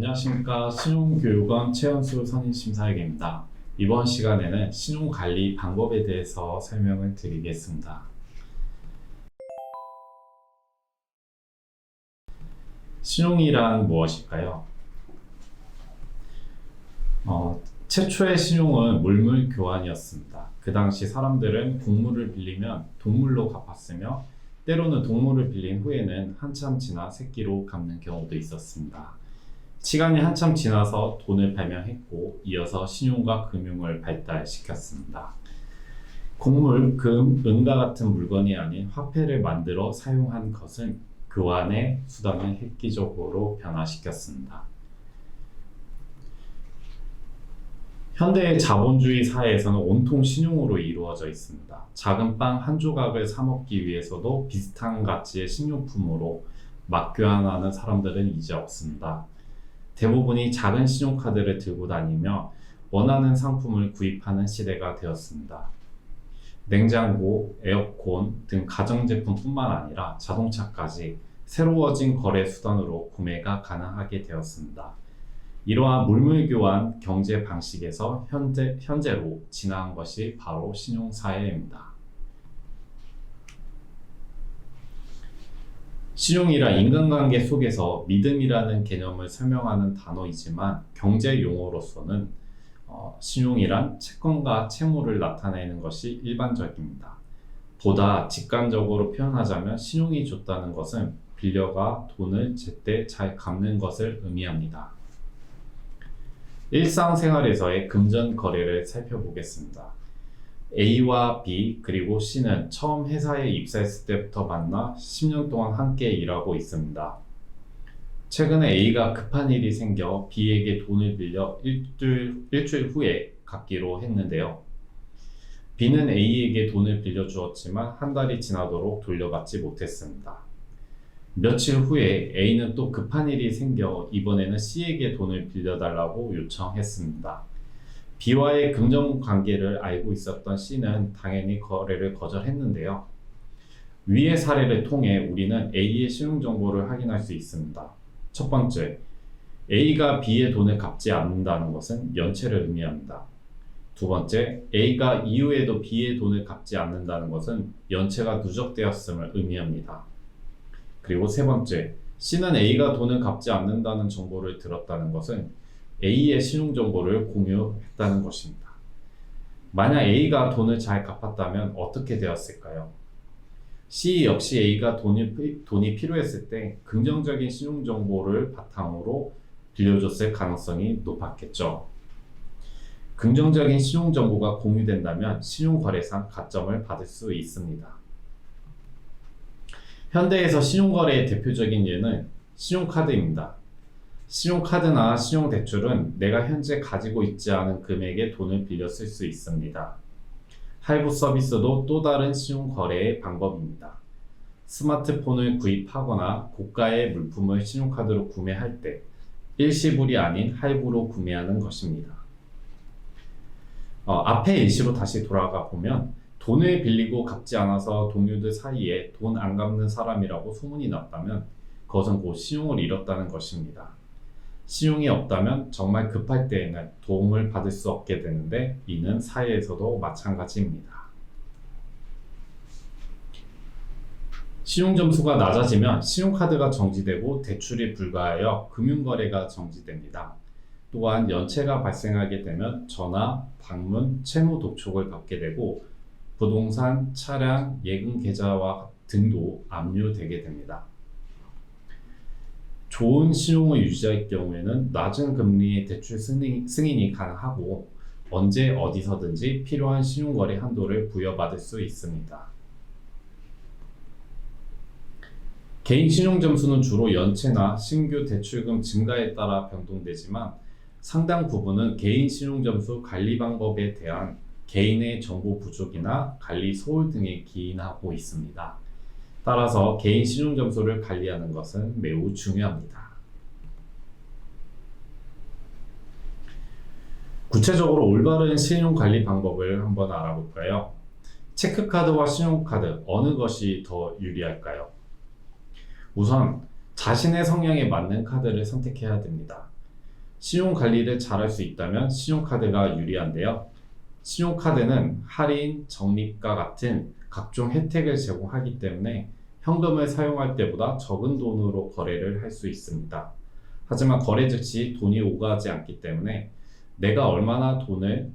안녕하십니까. 신용교육원 최현수 선임심사위원입니다. 이번 시간에는 신용관리 방법에 대해서 설명을 드리겠습니다. 신용이란 무엇일까요? 최초의 신용은 물물 교환이었습니다. 그 당시 사람들은 곡물을 빌리면 동물로 갚았으며 때로는 동물을 빌린 후에는 한참 지나 새끼로 갚는 경우도 있었습니다. 시간이 한참 지나서 돈을 발명했고 이어서 신용과 금융을 발달시켰습니다. 곡물, 금, 은과 같은 물건이 아닌 화폐를 만들어 사용한 것은 교환의 수단을 획기적으로 변화시켰습니다. 현대의 자본주의 사회에서는 온통 신용으로 이루어져 있습니다. 작은 빵 한 조각을 사 먹기 위해서도 비슷한 가치의 신용품으로 맞교환하는 사람들은 이제 없습니다. 대부분이 작은 신용카드를 들고 다니며 원하는 상품을 구입하는 시대가 되었습니다. 냉장고, 에어컨 등 가전제품뿐만 아니라 자동차까지 새로워진 거래 수단으로 구매가 가능하게 되었습니다. 이러한 물물교환 경제 방식에서 현재로 진화한 것이 바로 신용사회입니다. 신용이란 인간관계 속에서 믿음이라는 개념을 설명하는 단어이지만 경제 용어로서는 신용이란 채권과 채무를 나타내는 것이 일반적입니다. 보다 직관적으로 표현하자면 신용이 좋다는 것은 빌려가 돈을 제때 잘 갚는 것을 의미합니다. 일상생활에서의 금전 거래를 살펴보겠습니다. A와 B 그리고 C는 처음 회사에 입사했을 때부터 만나 10년 동안 함께 일하고 있습니다. 최근에 A가 급한 일이 생겨 B에게 돈을 빌려 일주일 후에 갚기로 했는데요. B는 A에게 돈을 빌려주었지만 한 달이 지나도록 돌려받지 못했습니다. 며칠 후에 A는 또 급한 일이 생겨 이번에는 C에게 돈을 빌려달라고 요청했습니다. B와의 금전 관계를 알고 있었던 C는 당연히 거래를 거절했는데요. 위의 사례를 통해 우리는 A의 신용 정보를 확인할 수 있습니다. 첫 번째, A가 B의 돈을 갚지 않는다는 것은 연체를 의미합니다. 두 번째, A가 이후에도 B의 돈을 갚지 않는다는 것은 연체가 누적되었음을 의미합니다. 그리고 세 번째, C는 A가 돈을 갚지 않는다는 정보를 들었다는 것은 A의 신용정보를 공유했다는 것입니다. 만약 A가 돈을 잘 갚았다면 어떻게 되었을까요? C 역시 A가 돈이 필요했을 때 긍정적인 신용정보를 바탕으로 빌려줬을 가능성이 높았겠죠. 긍정적인 신용정보가 공유된다면 신용거래상 가점을 받을 수 있습니다. 현대에서 신용거래의 대표적인 예는 신용카드입니다. 신용카드나 신용대출은 내가 현재 가지고 있지 않은 금액의 돈을 빌려 쓸 수 있습니다. 할부 서비스도 또 다른 신용거래의 방법입니다. 스마트폰을 구입하거나 고가의 물품을 신용카드로 구매할 때 일시불이 아닌 할부로 구매하는 것입니다. 앞의 예시로 다시 돌아가 보면 돈을 빌리고 갚지 않아서 동료들 사이에 돈 안 갚는 사람이라고 소문이 났다면 그것은 곧 신용을 잃었다는 것입니다. 신용이 없다면 정말 급할 때에는 도움을 받을 수 없게 되는데 이는 사회에서도 마찬가지입니다. 신용점수가 낮아지면 신용카드가 정지되고 대출이 불가하여 금융거래가 정지됩니다. 또한 연체가 발생하게 되면 전화, 방문, 채무 독촉을 받게 되고 부동산, 차량, 예금 계좌와 등도 압류되게 됩니다. 좋은 신용을 유지할 경우에는 낮은 금리의 대출 승인이 가능하고 언제 어디서든지 필요한 신용거래 한도를 부여받을 수 있습니다. 개인 신용점수는 주로 연체나 신규 대출금 증가에 따라 변동되지만 상당 부분은 개인 신용점수 관리 방법에 대한 개인의 정보 부족이나 관리 소홀 등에 기인하고 있습니다. 따라서 개인 신용점수를 관리하는 것은 매우 중요합니다. 구체적으로 올바른 신용관리 방법을 한번 알아볼까요? 체크카드와 신용카드 어느 것이 더 유리할까요? 우선 자신의 성향에 맞는 카드를 선택해야 됩니다. 신용관리를 잘할 수 있다면 신용카드가 유리한데요. 신용카드는 할인, 적립과 같은 각종 혜택을 제공하기 때문에 현금을 사용할 때보다 적은 돈으로 거래를 할 수 있습니다. 하지만 거래 즉시 돈이 오가지 않기 때문에 내가 얼마나 돈을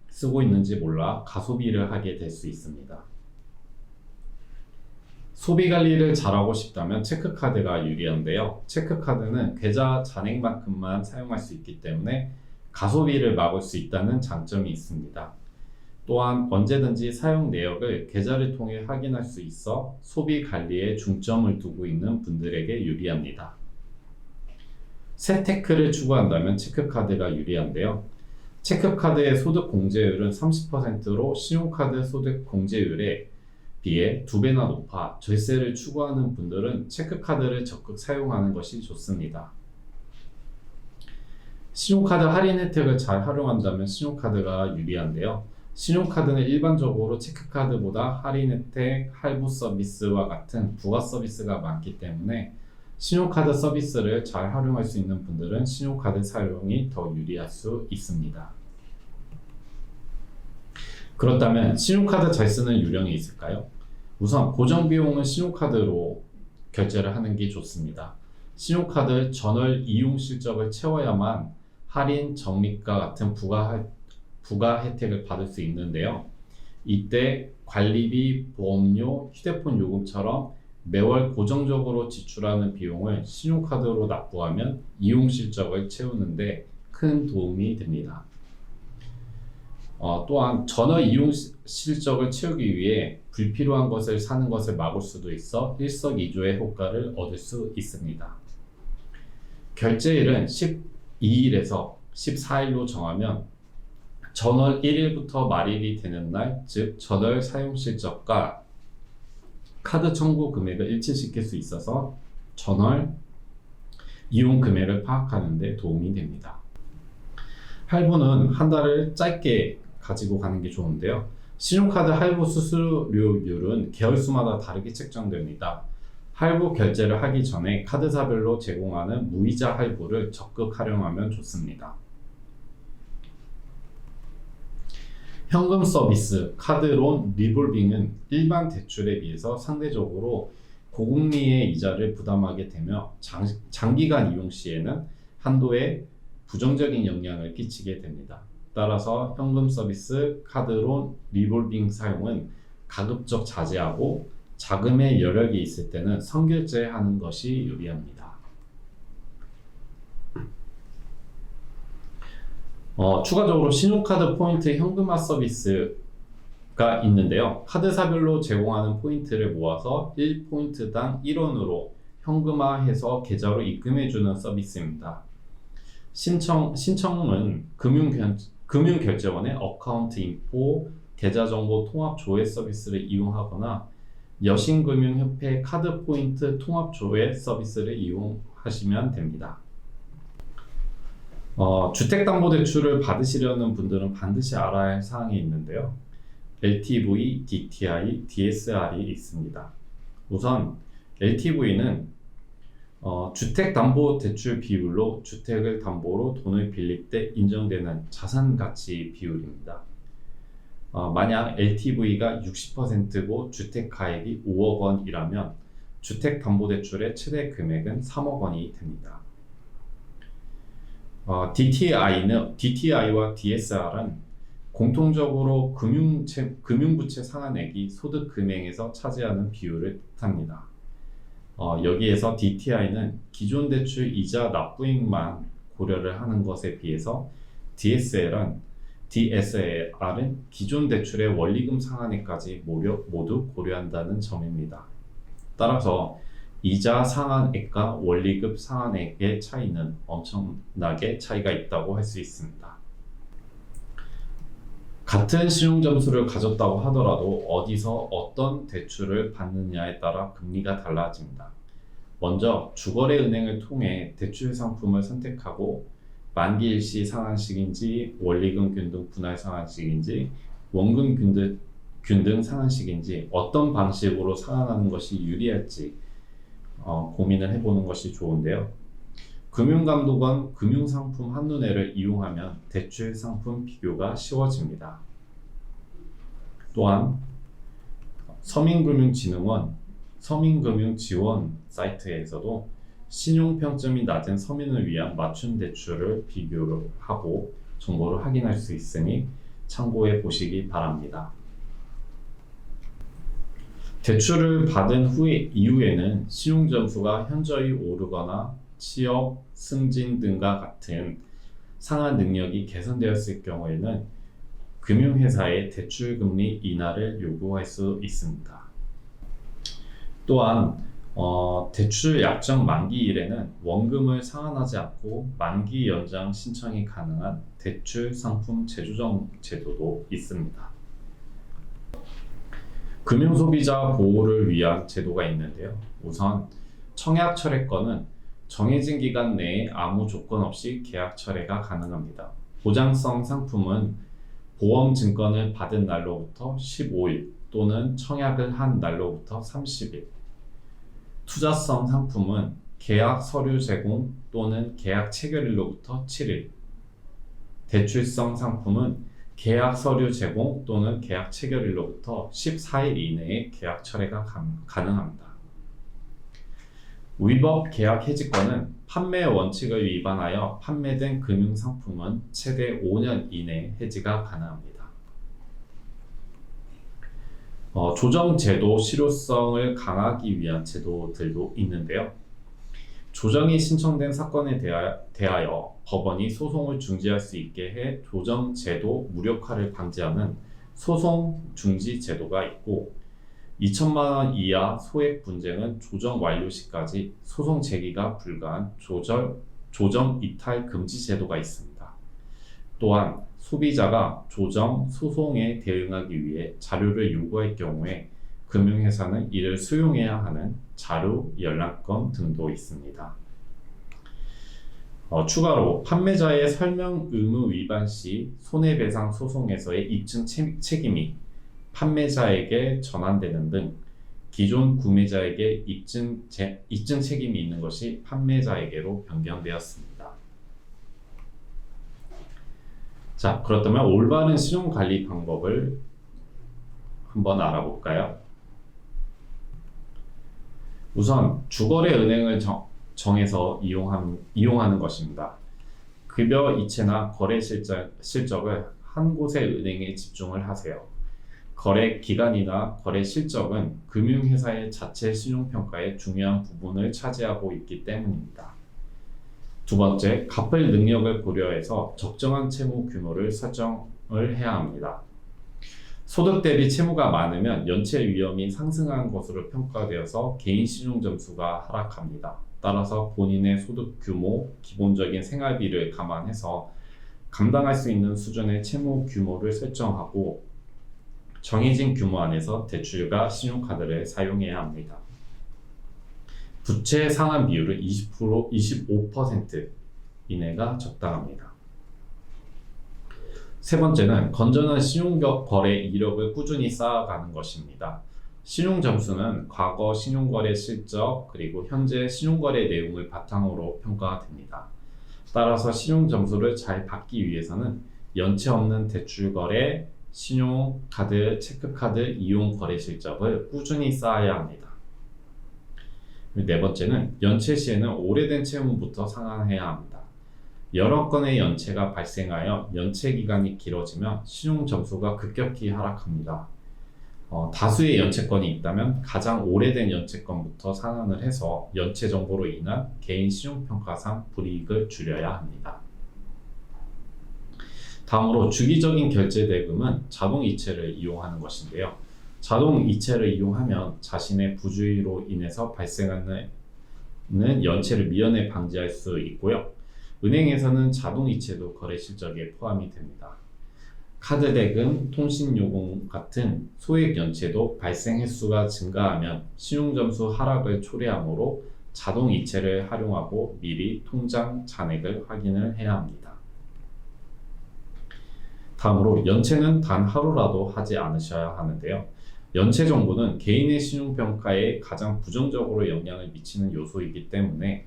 쓰고 있는지 몰라 가소비를 하게 될 수 있습니다. 소비 관리를 잘하고 싶다면 체크카드가 유리한데요. 체크카드는 계좌 잔액만큼만 사용할 수 있기 때문에 가소비를 막을 수 있다는 장점이 있습니다. 또한 언제든지 사용 내역을 계좌를 통해 확인할 수 있어 소비 관리에 중점을 두고 있는 분들에게 유리합니다. 세테크를 추구한다면 체크카드가 유리한데요. 체크카드의 소득 공제율은 30%로 신용카드 소득 공제율에 비해 2배나 높아 절세를 추구하는 분들은 체크카드를 적극 사용하는 것이 좋습니다. 신용카드 할인 혜택을 잘 활용한다면 신용카드가 유리한데요. 신용카드는 일반적으로 체크카드보다 할인 혜택, 할부 서비스와 같은 부가 서비스가 많기 때문에 신용카드 서비스를 잘 활용할 수 있는 분들은 신용카드 사용이 더 유리할 수 있습니다. 그렇다면 신용카드 잘 쓰는 요령이 있을까요? 우선 고정 비용은 신용카드로 결제를 하는 게 좋습니다. 신용카드 전월 이용 실적을 채워야만 할인, 적립과 같은 부가 혜택을 받을 수 있는데요. 이때 관리비, 보험료, 휴대폰 요금처럼 매월 고정적으로 지출하는 비용을 신용카드로 납부하면 이용 실적을 채우는데 큰 도움이 됩니다. 또한 전월 이용 실적을 채우기 위해 불필요한 것을 사는 것을 막을 수도 있어 일석이조의 효과를 얻을 수 있습니다. 결제일은 12일에서 14일로 정하면 전월 1일부터 말일이 되는 날, 즉 전월 사용 실적과 카드 청구 금액을 일치시킬 수 있어서 전월 이용 금액을 파악하는 데 도움이 됩니다. 할부는 한 달을 짧게 가지고 가는 게 좋은데요. 신용카드 할부 수수료율은 계열수마다 다르게 책정됩니다. 할부 결제를 하기 전에 카드사별로 제공하는 무이자 할부를 적극 활용하면 좋습니다. 현금 서비스, 카드론, 리볼빙은 일반 대출에 비해서 상대적으로 고금리의 이자를 부담하게 되며 장기간 이용 시에는 한도에 부정적인 영향을 끼치게 됩니다. 따라서 현금 서비스, 카드론, 리볼빙 사용은 가급적 자제하고 자금의 여력이 있을 때는 선결제하는 것이 유리합니다. 추가적으로 신용카드 포인트 현금화 서비스가 있는데요. 카드사별로 제공하는 포인트를 모아서 1포인트당 1원으로 현금화해서 계좌로 입금해주는 서비스입니다. 신청은 금융결제원의 어카운트 인포, 계좌정보 통합 조회 서비스를 이용하거나 여신금융협회 카드 포인트 통합 조회 서비스를 이용하시면 됩니다. 주택담보대출을 받으시려는 분들은 반드시 알아야 할 사항이 있는데요. LTV, DTI, DSR이 있습니다. 우선 LTV는 주택담보대출 비율로 주택을 담보로 돈을 빌릴 때 인정되는 자산가치 비율입니다. 만약 LTV가 60%고 주택가액이 5억 원이라면 주택담보대출의 최대 금액은 3억 원이 됩니다. DTI와 DSR은 공통적으로 금융부채 상환액이 소득 금액에서 차지하는 비율을 뜻합니다. 여기에서 DTI는 기존 대출 이자 납부액만 고려를 하는 것에 비해서 DSR은 기존 대출의 원리금 상환액까지 모두 고려한다는 점입니다. 따라서 이자 상환액과 원리금 상환액의 차이는 엄청나게 차이가 있다고 할 수 있습니다. 같은 신용점수를 가졌다고 하더라도 어디서 어떤 대출을 받느냐에 따라 금리가 달라집니다. 먼저 주거래은행을 통해 대출 상품을 선택하고 만기 일시 상환식인지 원리금 균등 분할 상환식인지 원금 균등 상환식인지 어떤 방식으로 상환하는 것이 유리할지 고민을 해보는 것이 좋은데요. 금융감독원 금융상품 한눈에를 이용하면 대출 상품 비교가 쉬워집니다. 또한 서민금융진흥원 서민금융지원 사이트에서도 신용평점이 낮은 서민을 위한 맞춤 대출을 비교를 하고 정보를 확인할 수 있으니 참고해 보시기 바랍니다. 대출을 받은 이후에는 신용점수가 현저히 오르거나 취업, 승진 등과 같은 상한 능력이 개선되었을 경우에는 금융회사에 대출금리 인하를 요구할 수 있습니다. 또한 대출 약정 만기일에는 원금을 상환하지 않고 만기 연장 신청이 가능한 대출 상품 재조정 제도도 있습니다. 금융소비자 보호를 위한 제도가 있는데요. 우선 청약 철회권은 정해진 기간 내에 아무 조건 없이 계약 철회가 가능합니다. 보장성 상품은 보험증권을 받은 날로부터 15일 또는 청약을 한 날로부터 30일, 투자성 상품은 계약 서류 제공 또는 계약 체결일로부터 7일, 대출성 상품은 계약 서류 제공 또는 계약 체결일로부터 14일 이내에 계약 철회가 가능합니다. 위법 계약 해지권은 판매 원칙을 위반하여 판매된 금융상품은 최대 5년 이내 해지가 가능합니다. 조정제도 실효성을 강화하기 위한 제도들도 있는데요. 조정이 신청된 사건에 대하여 법원이 소송을 중지할 수 있게 해 조정제도 무력화를 방지하는 소송 중지 제도가 있고 2천만 원 이하 소액 분쟁은 조정 완료 시까지 소송 제기가 불가한 조정 이탈 금지 제도가 있습니다. 또한 소비자가 조정 소송에 대응하기 위해 자료를 요구할 경우에 금융회사는 이를 수용해야 하는 자료 열람권 등도 있습니다. 추가로 판매자의 설명 의무 위반 시 손해배상 소송에서의 입증 책임이 판매자에게 전환되는 등 기존 구매자에게 입증 책임이 있는 것이 판매자에게로 변경되었습니다. 자, 그렇다면 올바른 신용관리 방법을 한번 알아볼까요? 우선 주거래 은행을 정해서 이용하는 것입니다. 급여 이체나 거래 실적을 한 곳의 은행에 집중을 하세요. 거래 기간이나 거래 실적은 금융회사의 자체 신용평가의 중요한 부분을 차지하고 있기 때문입니다. 두 번째, 갚을 능력을 고려해서 적정한 채무 규모를 설정을 해야 합니다. 소득 대비 채무가 많으면 연체 위험이 상승한 것으로 평가되어서 개인 신용 점수가 하락합니다. 따라서 본인의 소득 규모, 기본적인 생활비를 감안해서 감당할 수 있는 수준의 채무 규모를 설정하고 정해진 규모 안에서 대출과 신용카드를 사용해야 합니다. 부채 상환 비율은 20%, 25% 이내가 적당합니다. 세 번째는 건전한 신용거래 이력을 꾸준히 쌓아가는 것입니다. 신용점수는 과거 신용거래 실적 그리고 현재 신용거래 내용을 바탕으로 평가됩니다. 따라서 신용점수를 잘 받기 위해서는 연체 없는 대출거래, 신용카드, 체크카드 이용 거래 실적을 꾸준히 쌓아야 합니다. 네 번째는 연체 시에는 오래된 채무부터 상환해야 합니다. 여러 건의 연체가 발생하여 연체 기간이 길어지면 신용 점수가 급격히 하락합니다. 다수의 연체건이 있다면 가장 오래된 연체건부터 상환을 해서 연체 정보로 인한 개인 신용평가상 불이익을 줄여야 합니다. 다음으로 주기적인 결제 대금은 자동 이체를 이용하는 것인데요. 자동 이체를 이용하면 자신의 부주의로 인해서 발생하는 연체를 미연에 방지할 수 있고요. 은행에서는 자동 이체도 거래 실적에 포함이 됩니다. 카드 대금, 통신 요금 같은 소액 연체도 발생 횟수가 증가하면 신용점수 하락을 초래하므로 자동 이체를 활용하고 미리 통장 잔액을 확인을 해야 합니다. 다음으로 연체는 단 하루라도 하지 않으셔야 하는데요. 연체 정보는 개인의 신용평가에 가장 부정적으로 영향을 미치는 요소이기 때문에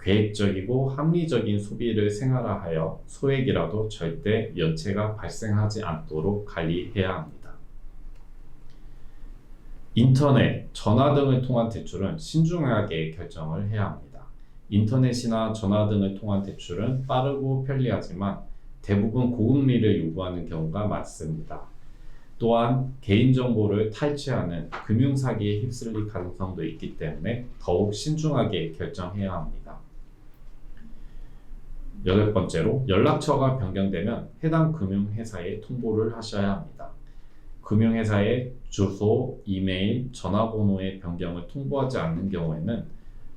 계획적이고 합리적인 소비를 생활화하여 소액이라도 절대 연체가 발생하지 않도록 관리해야 합니다. 인터넷, 전화 등을 통한 대출은 신중하게 결정을 해야 합니다. 인터넷이나 전화 등을 통한 대출은 빠르고 편리하지만 대부분 고금리를 요구하는 경우가 많습니다. 또한 개인정보를 탈취하는 금융사기에 휩쓸릴 가능성도 있기 때문에 더욱 신중하게 결정해야 합니다. 여덟 번째로, 연락처가 변경되면 해당 금융회사에 통보를 하셔야 합니다. 금융회사의 주소, 이메일, 전화번호의 변경을 통보하지 않는 경우에는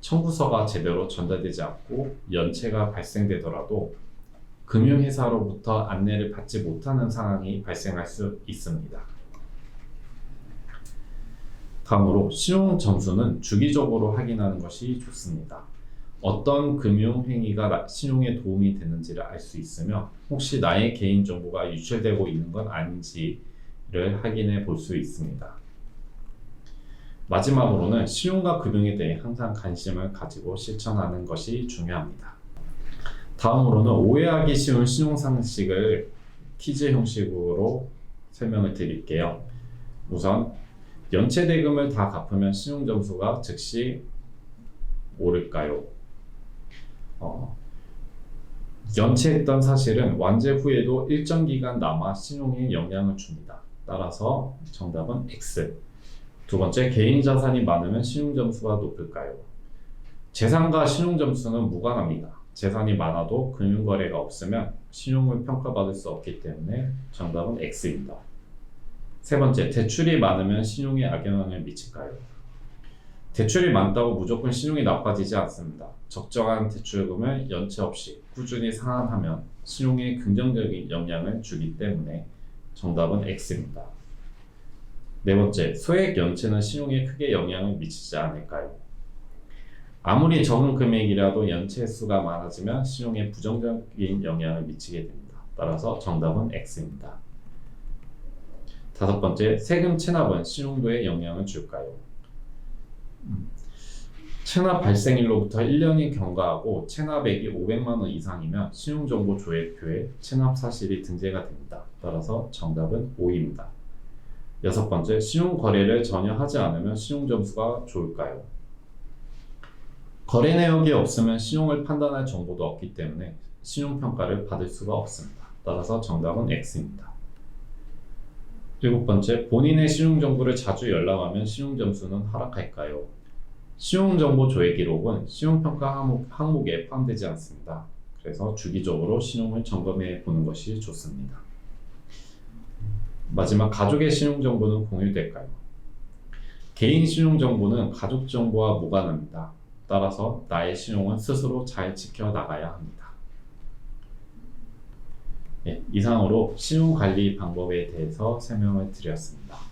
청구서가 제대로 전달되지 않고 연체가 발생되더라도 금융회사로부터 안내를 받지 못하는 상황이 발생할 수 있습니다. 다음으로, 신용 점수는 주기적으로 확인하는 것이 좋습니다. 어떤 금융행위가 신용에 도움이 되는지를 알 수 있으며 혹시 나의 개인정보가 유출되고 있는 건 아닌지를 확인해 볼 수 있습니다. 마지막으로는 신용과 금융에 대해 항상 관심을 가지고 실천하는 것이 중요합니다. 다음으로는 오해하기 쉬운 신용 상식을 퀴즈 형식으로 설명을 드릴게요. 우선, 연체 대금을 다 갚으면 신용 점수가 즉시 오를까요? 연체했던 사실은 완제 후에도 일정 기간 남아 신용에 영향을 줍니다. 따라서 정답은 X. 두 번째, 개인 자산이 많으면 신용 점수가 높을까요? 재산과 신용 점수는 무관합니다. 재산이 많아도 금융거래가 없으면 신용을 평가받을 수 없기 때문에 정답은 X입니다. 세 번째, 대출이 많으면 신용에 악영향을 미칠까요? 대출이 많다고 무조건 신용이 나빠지지 않습니다. 적정한 대출금을 연체 없이 꾸준히 상환하면 신용에 긍정적인 영향을 주기 때문에 정답은 X입니다. 네 번째, 소액 연체는 신용에 크게 영향을 미치지 않을까요? 아무리 적은 금액이라도 연체 횟수가 많아지면 신용에 부정적인 영향을 미치게 됩니다. 따라서 정답은 X입니다. 다섯 번째, 세금 체납은 신용도에 영향을 줄까요? 체납 발생일로부터 1년이 경과하고 체납액이 500만 원 이상이면 신용정보 조회표에 체납 사실이 등재가 됩니다. 따라서 정답은 O입니다. 여섯 번째, 신용 거래를 전혀 하지 않으면 신용 점수가 좋을까요? 거래 내역이 없으면 신용을 판단할 정보도 없기 때문에 신용평가를 받을 수가 없습니다. 따라서 정답은 X입니다. 일곱 번째, 본인의 신용정보를 자주 열람하면 신용점수는 하락할까요? 신용정보 조회 기록은 신용평가 항목에 포함되지 않습니다. 그래서 주기적으로 신용을 점검해 보는 것이 좋습니다. 마지막, 가족의 신용정보는 공유될까요? 개인 신용정보는 가족 정보와 무관합니다. 따라서 나의 신용은 스스로 잘 지켜나가야 합니다. 네, 이상으로 신용관리 방법에 대해서 설명을 드렸습니다.